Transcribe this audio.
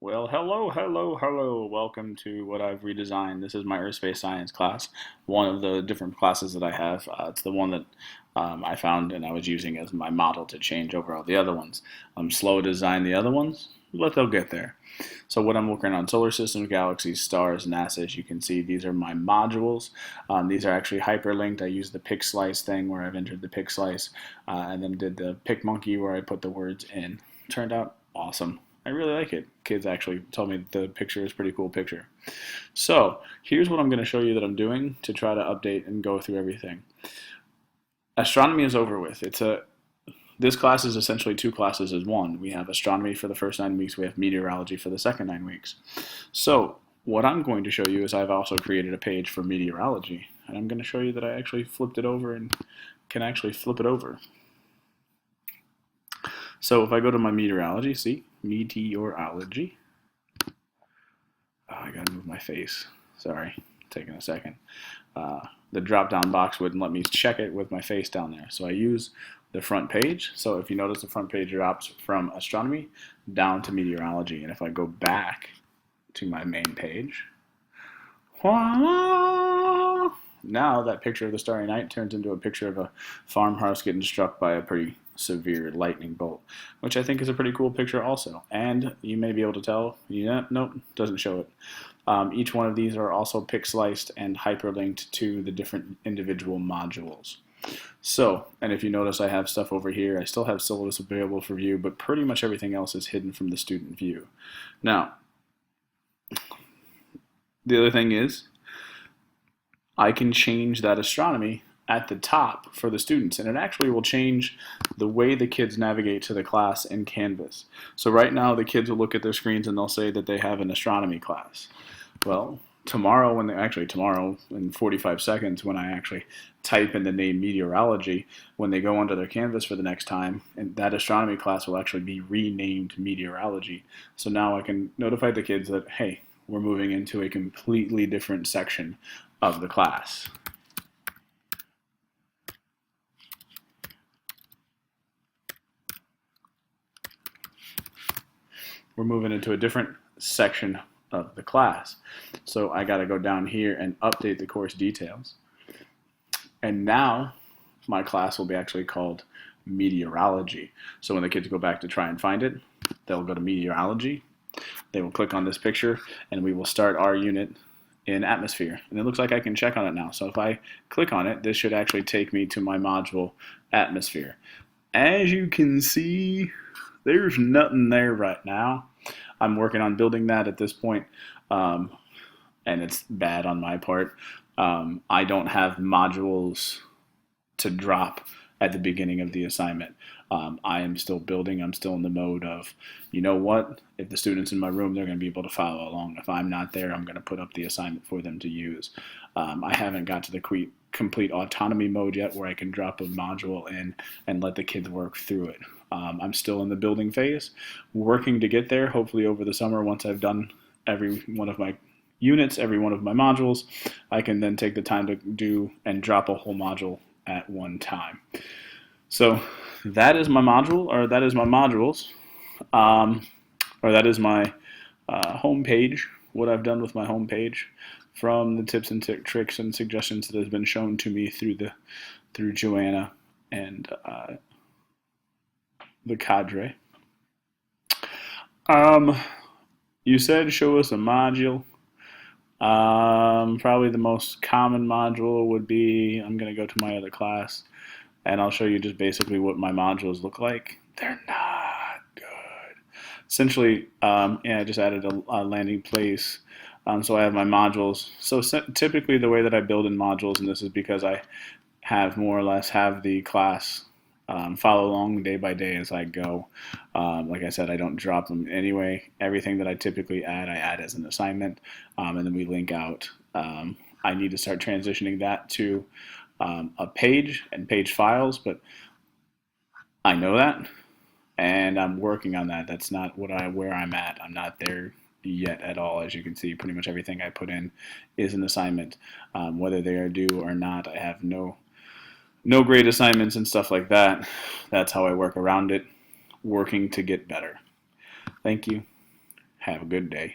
Well, hello, hello, hello. Welcome to what I've redesigned. This is my Earth Space Science class, one of the different classes that I have. It's the one that I found and I was using as my model to change over all the other ones. I'm slow to design the other ones, but they'll get there. So what I'm working on, solar systems, galaxies, stars, NASA, as you can see, these are my modules. These are actually hyperlinked. I used the pick slice thing where I've entered the pick slice and then did the pick monkey where I put the words in. Turned out awesome. I really like it. Kids actually told me the picture is a pretty cool picture. So here's what I'm going to show you that I'm doing to try to update and go through everything. Astronomy is over with. This class is essentially two classes as one. We have astronomy for the first 9 weeks. We have meteorology for the second 9 weeks. So what I'm going to show you is I've also created a page for meteorology. And I'm going to show you that I actually flipped it over and can actually flip it over. So if I go to my meteorology, see, meteorology. Oh, I gotta move my face. Sorry, taking a second. The drop-down box wouldn't let me check it with my face down there. So I use the front page. So if you notice, the front page drops from astronomy down to meteorology. And if I go back to my main page, now that picture of the starry night turns into a picture of a farmhouse getting struck by a pretty severe lightning bolt, which I think is a pretty cool picture also. And you may be able to tell, yeah, nope, doesn't show it. Each one of these are also pick sliced and hyperlinked to the different individual modules. So, and if you notice, I have stuff over here. I still have syllabus available for view, but pretty much everything else is hidden from the student view. Now, the other thing is, I can change that astronomy at the top for the students, and it actually will change the way the kids navigate to the class in Canvas. So right now the kids will look at their screens and they'll say that they have an astronomy class. Well, tomorrow in 45 seconds when I actually type in the name meteorology, when they go onto their Canvas for the next time, and that astronomy class will actually be renamed meteorology. So now I can notify the kids that, hey, we're moving into a completely different section of the class. We're moving into a different section of the class. So I got to go down here and update the course details. And now my class will be actually called meteorology. So when the kids go back to try and find it, they'll go to meteorology. They will click on this picture and we will start our unit in atmosphere. And it looks like I can check on it now. So if I click on it, this should actually take me to my module atmosphere. As you can see, there's nothing there right now. I'm working on building that at this point, and it's bad on my part. I don't have modules to drop at the beginning of the assignment. I am still building. I'm still in the mode of, you know what? If the students in my room, they're going to be able to follow along. If I'm not there, I'm going to put up the assignment for them to use. I haven't got to the complete autonomy mode yet where I can drop a module in and let the kids work through it. I'm still in the building phase, working to get there. Hopefully over the summer, once I've done every one of my units, every one of my modules, I can then take the time to do and drop a whole module at one time. So that is my module, or that is my modules, or that is my home page, what I've done with my home page from the tips and tricks and suggestions that has been shown to me through Joanna and the cadre. You said show us a module. Probably the most common module would be, I'm going to go to my other class and I'll show you just basically what my modules look like. They're not good. Essentially, I just added a landing place. So I have my modules. So typically the way that I build in modules, and this is because I have more or less have the class follow along day by day as I go. Like I said, I don't drop them anyway. Everything that I typically add, I add as an assignment, and then we link out. I need to start transitioning that to a page and page files, but I know that, and I'm working on that. That's not where I'm at. I'm not there yet at all. As you can see, pretty much everything I put in is an assignment. Whether they are due or not, I have no grade assignments and stuff like that. That's how I work around it, working to get better. Thank you. Have a good day.